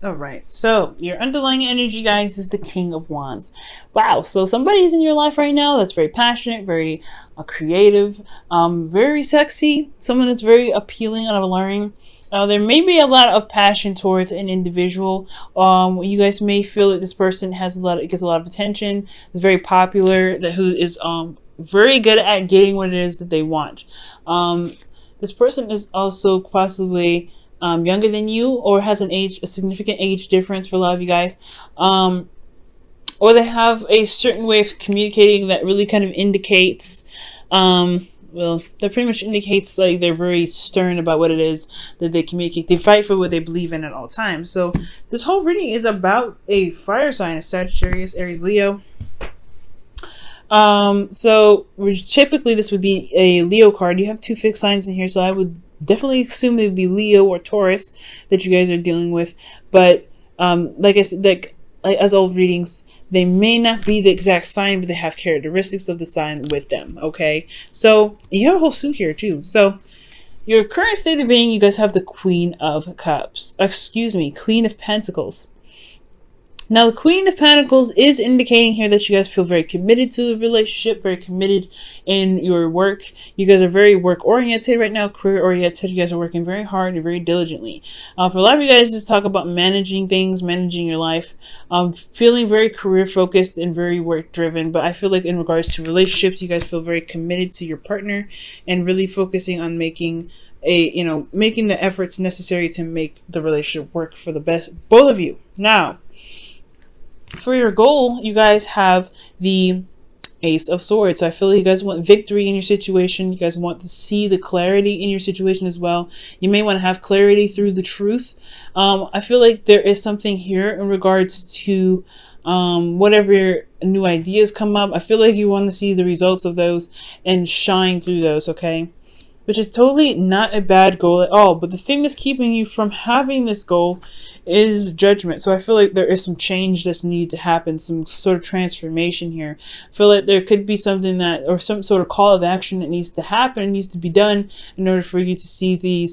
All right, so your underlying energy, guys, is the King of Wands. Wow, so somebody's in your life right now that's very passionate, very creative, very sexy, someone that's very appealing and alluring. There may be a lot of passion towards an individual. You guys may feel that this person gets a lot of attention, is very popular, that who is very good at getting what it is that they want. This person is also possibly younger than you, or has a significant age difference for a lot of you guys. Or they have a certain way of communicating that really kind of indicates, well, that pretty much indicates like they're very stern about what it is that they communicate. They fight for what they believe in at all times. So this whole reading is about a fire sign, a Sagittarius, Aries, Leo. So typically this would be a Leo card. You have two fixed signs in here, so I would definitely assume it would be Leo or Taurus that you guys are dealing with. But like I said, like as all readings, they may not be the exact sign, but they have characteristics of the sign with them. Okay, so you have a whole suit here too. So your current state of being, you guys have the Queen of Cups. Excuse me, Queen of Pentacles. Now, the Queen of Pentacles is indicating here that you guys feel very committed to the relationship, very committed in your work. You guys are very work-oriented right now, career-oriented. You guys are working very hard and very diligently. For a lot of you guys, just talk about managing things, managing your life, feeling very career-focused and very work-driven. But I feel like in regards to relationships, you guys feel very committed to your partner and really focusing on making the efforts necessary to make the relationship work for the best, both of you. Now, for your goal, you guys have the Ace of Swords. So I feel like you guys want victory in your situation. You guys want to see the clarity in your situation as well. You may want to have clarity through the truth. I feel like there is something here in regards to whatever new ideas come up. I feel like you want to see the results of those and shine through those, okay? Which is totally not a bad goal at all. But the thing that's keeping you from having this goal is judgment. So I feel like there is some change that's needed to happen, some sort of transformation here. I feel like there could be something that, or some sort of call of action that needs to happen, needs to be done in order for you to see the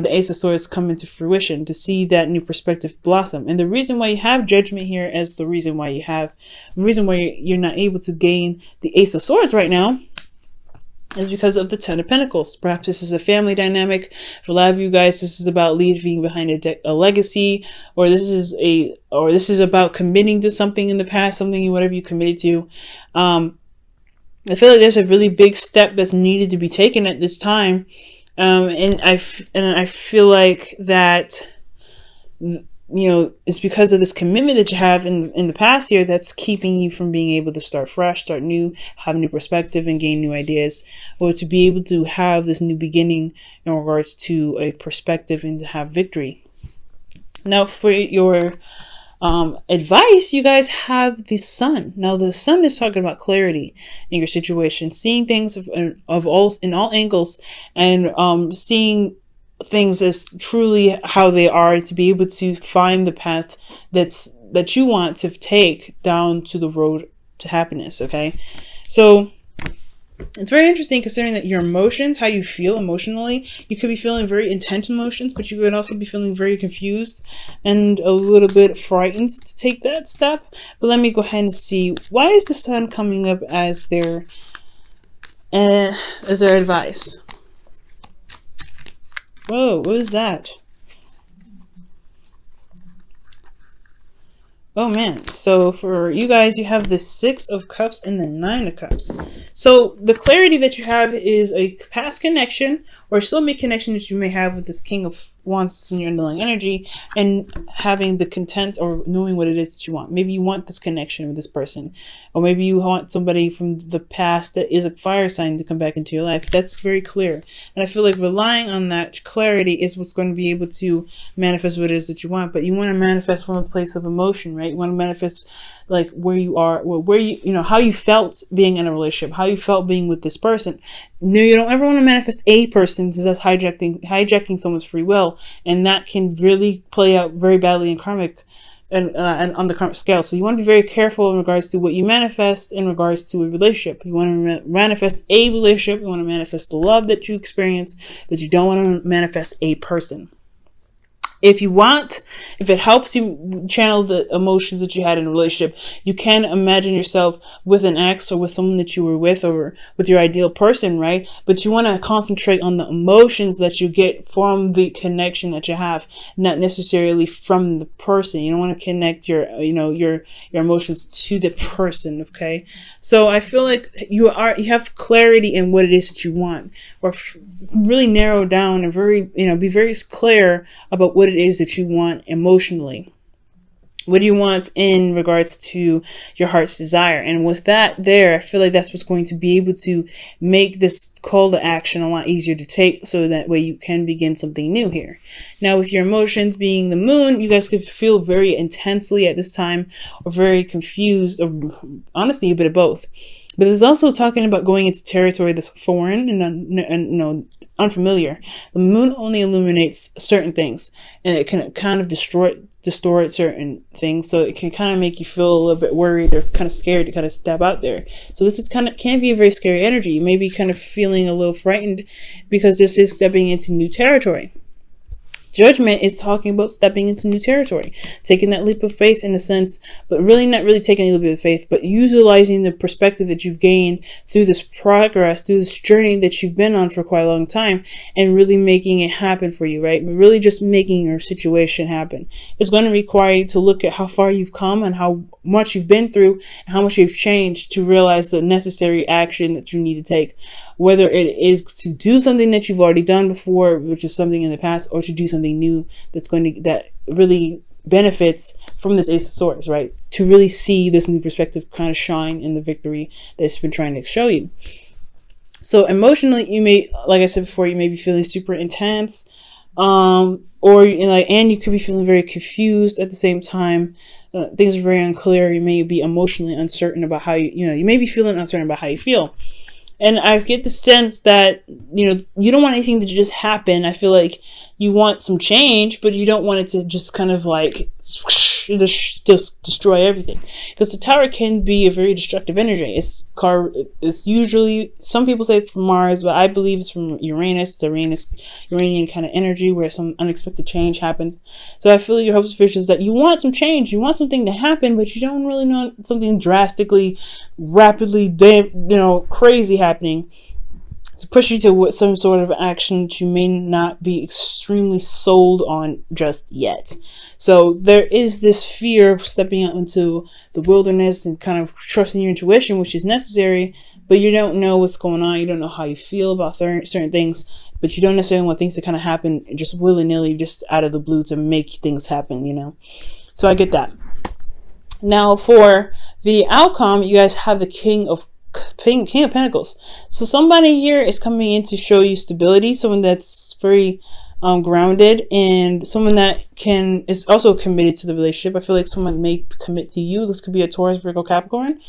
Ace of Swords come into fruition, to see that new perspective blossom. And the reason why you have judgment here as the reason why you're not able to gain the Ace of Swords right now is because of the Ten of Pentacles. Perhaps this is a family dynamic. For a lot of you guys, this is about leaving behind a legacy, or this is about committing to something in the past, whatever you committed to. I feel like there's a really big step that's needed to be taken at this time, and I feel like that, it's because of this commitment that you have in the past year that's keeping you from being able to start fresh, start new, have new perspective, and gain new ideas, or to be able to have this new beginning in regards to a perspective and to have victory. Now, for your advice, you guys have the Sun. Now, the Sun is talking about clarity in your situation, seeing things in all angles, and seeing things as truly how they are, to be able to find the path that you want to take down to the road to happiness. Okay, so it's very interesting considering that your emotions, how you feel emotionally, you could be feeling very intense emotions, but you could also be feeling very confused and a little bit frightened to take that step. But let me go ahead and see, why is the Sun coming up as their advice? Whoa, what is that? Oh man, so for you guys, you have the Six of Cups and the Nine of Cups. So the clarity that you have is a past connection or soulmate connection that you may have with this King of Wands in your underlying energy, and having the content or knowing what it is that you want. Maybe you want this connection with this person, or maybe you want somebody from the past that is a fire sign to come back into your life. That's very clear. And I feel like relying on that clarity is what's going to be able to manifest what it is that you want. But you want to manifest from a place of emotion, right? You want to manifest like where you are, how you felt being in a relationship, how you felt being with this person. No, you don't ever want to manifest a person, because that's hijacking someone's free will, and that can really play out very badly in karmic and on the karmic scale. So you want to be very careful in regards to what you manifest in regards to a relationship. You want to manifest a relationship, you want to manifest the love that you experience, but you don't want to manifest a person. If you want if it helps you channel the emotions that you had in a relationship, you can imagine yourself with an ex or with someone that you were with or with your ideal person, right? But you want to concentrate on the emotions that you get from the connection that you have, not necessarily from the person. You don't want to connect your, your emotions to the person, okay? So I feel like you have clarity in what it is that you want, or really narrow down and be very clear about what it is that you want emotionally. What do you want in regards to your heart's desire? And with that there, I feel like that's what's going to be able to make this call to action a lot easier to take, so that way you can begin something new here. Now, with your emotions being the moon, you guys could feel very intensely at this time, or very confused, or honestly a bit of both. But it's also talking about going into territory that's foreign and unfamiliar. The moon only illuminates certain things, and it can kind of distort certain things, so it can kind of make you feel a little bit worried or kind of scared to kind of step out there. So this is can be a very scary energy. You may be kind of feeling a little frightened because this is stepping into new territory. Judgment is talking about stepping into new territory, taking that leap of faith in a sense, but really not really taking a leap of faith, but utilizing the perspective that you've gained through this progress, through this journey that you've been on for quite a long time, and really making it happen for you, right? Really just making your situation happen. It's going to require you to look at how far you've come and how much you've been through and how much you've changed to realize the necessary action that you need to take. Whether it is to do something that you've already done before, which is something in the past, or to do something new that really benefits from this Ace of Swords, right? To really see this new perspective kind of shine in the victory that it's been trying to show you. So emotionally, you may, like I said before, you may be feeling super intense, and you could be feeling very confused at the same time. Things are very unclear. You may be emotionally uncertain about how you may be feeling uncertain about how you feel. And I get the sense that, you don't want anything to just happen. I feel like you want some change, but you don't want it to just kind of like just destroy everything. Because the Tower can be a very destructive energy. It's usually, some people say it's from Mars, but I believe it's from Uranus. It's Uranian kind of energy where some unexpected change happens. So I feel your hopes and wishes that you want some change. You want something to happen, but you don't really want something drastically, rapidly, crazy happening to push you to some sort of action that you may not be extremely sold on just yet. So there is this fear of stepping out into the wilderness and kind of trusting your intuition, which is necessary, but you don't know what's going on. You don't know how you feel about certain things, but you don't necessarily want things to kind of happen just willy-nilly, just out of the blue to make things happen, So I get that. Now for the outcome, you guys have the King of Pentacles. So somebody here is coming in to show you stability, someone that's very grounded, and someone that is also committed to the relationship. I feel like someone may commit to you. This could be a Taurus, Virgo, Capricorn.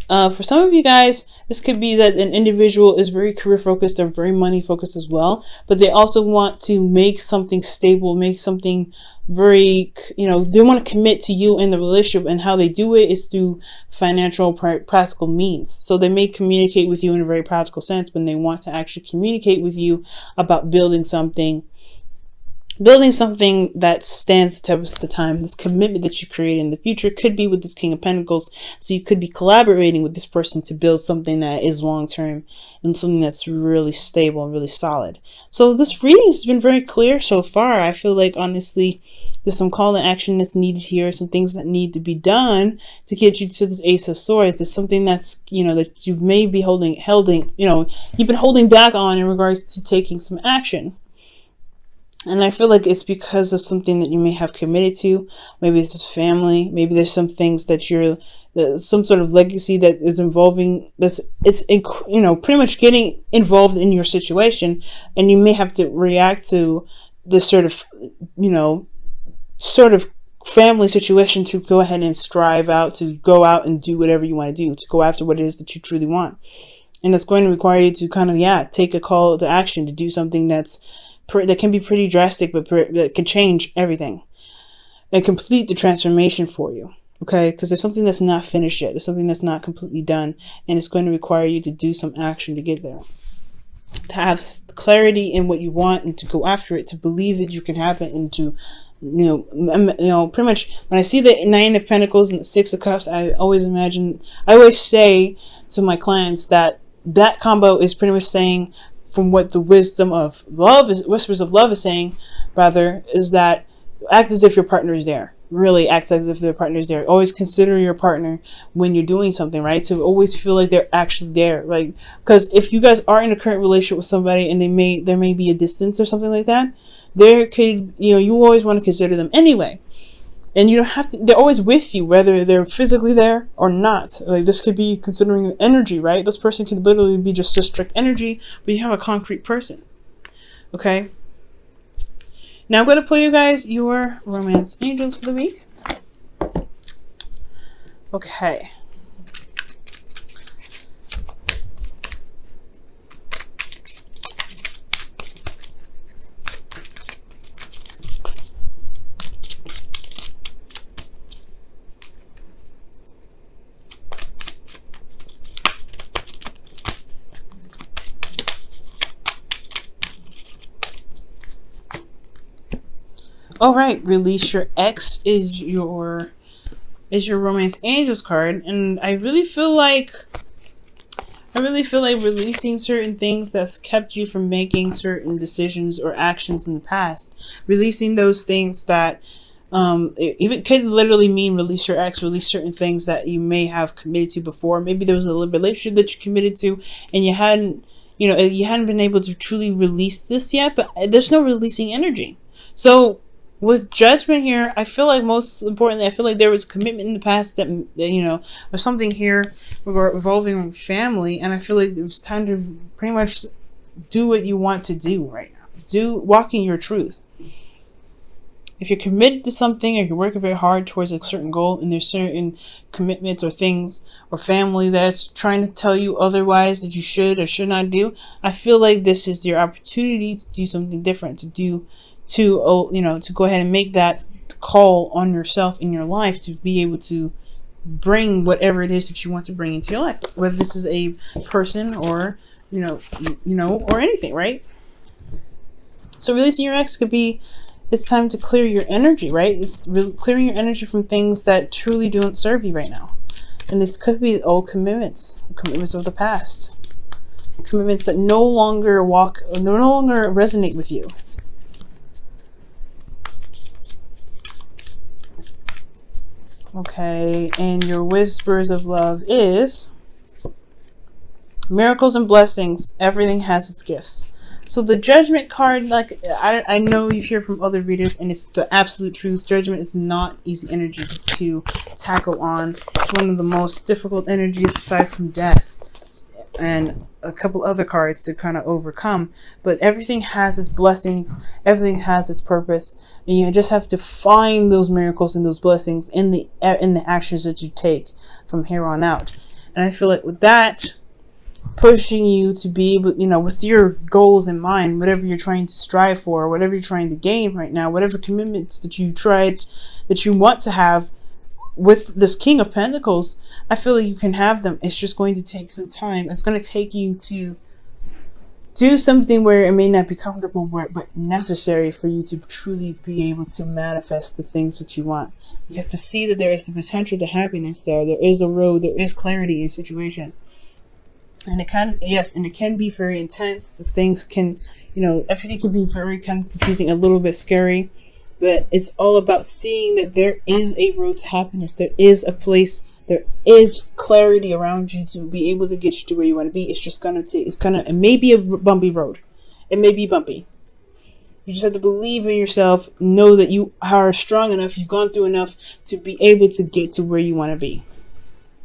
For some of you guys, this could be that an individual is very career focused or very money focused as well, but they also want to make something stable, make something very, they want to commit to you in the relationship, and how they do it is through financial practical means. So they may communicate with you in a very practical sense, but they want to actually communicate with you about building something that stands the test of the time. This commitment that you create in the future could be with this King of Pentacles. So you could be collaborating with this person to build something that is long-term and something that's really stable and really solid. So this reading has been very clear so far. I feel like, honestly, there's some call to action that's needed here, some things that need to be done to get you to this Ace of Swords. It's something that's, that you may be you've been holding back on in regards to taking some action. And I feel like it's because of something that you may have committed to. Maybe it's just family. Maybe there's some things that some sort of legacy that is involving, pretty much getting involved in your situation. And you may have to react to this sort of family situation to go ahead and strive out, to go out and do whatever you want to do, to go after what it is that you truly want. And that's going to require you to kind of, take a call to action, to do something that can be pretty drastic, but that can change everything and complete the transformation for you. Okay, because there's something that's not finished yet. There's something that's not completely done, and it's going to require you to do some action to get there. to have clarity in what you want and to go after it, to believe that you can have it, and to, pretty much when I see the Nine of Pentacles and the Six of Cups, I always say to my clients that that combo is pretty much saying, from what the wisdom of love is, whispers of love is saying, rather, is that act as if your partner is there. Really act as if their partner is there. Always consider your partner when you're doing something, right? To always feel like they're actually there. Like, because if you guys are in a current relationship with somebody and there may be a distance or something like that, there could, you always want to consider them anyway. And you don't have to, they're always with you, whether they're physically there or not. Like, this could be considering energy, right? This person could literally be just a strict energy, but you have a concrete person. Okay? Now I'm going to pull you guys your romance angels for the week. Okay. All right, release your ex is your romance angels card, and I really feel like releasing certain things that's kept you from making certain decisions or actions in the past. Releasing those things that it could literally mean release your ex, release certain things that you may have committed to before. Maybe there was a relationship that you committed to and you hadn't been able to truly release this yet, but there's no releasing energy. So with judgment here, I feel like most importantly, I feel like there was commitment in the past that or something here revolving family, and I feel like it was time to pretty much do what you want to do right now. Walk in your truth. If you're committed to something or you're working very hard towards a certain goal, and there's certain commitments or things or family that's trying to tell you otherwise that you should or should not do, I feel like this is your opportunity to do something different, to go ahead and make that call on yourself in your life, to be able to bring whatever it is that you want to bring into your life, whether this is a person or or anything, right? So releasing your ex could be, it's time to clear your energy, right? It's clearing your energy from things that truly don't serve you right now. And this could be old commitments of the past, commitments that no longer resonate with you. Okay, and your whispers of love is miracles and blessings. Everything has its gifts. So the judgment card, like I know you hear from other readers, and it's the absolute truth. Judgment is not easy energy to tackle on. It's one of the most difficult energies aside from death and a couple other cards to kind of overcome. But everything has its blessings. Everything has its purpose. And you just have to find those miracles and those blessings in the actions that you take from here on out. And I feel like with that, pushing you to be able, with your goals in mind, whatever you're trying to strive for, whatever you're trying to gain right now, whatever commitments that you want to have with this King of Pentacles, I feel like you can have them. It's just going to take some time. It's going to take you to do something where it may not be comfortable, but necessary for you to truly be able to manifest the things that you want. You have to see that there is the potential to happiness there. There is a road. There is clarity in a situation. And it can be very intense. The things can, everything can be very kind of confusing, a little bit scary. But it's all about seeing that there is a road to happiness. There is a place. There is clarity around you to be able to get you to where you want to be. It's just it may be a bumpy road. It may be bumpy. You just have to believe in yourself. Know that you are strong enough. You've gone through enough to be able to get to where you want to be.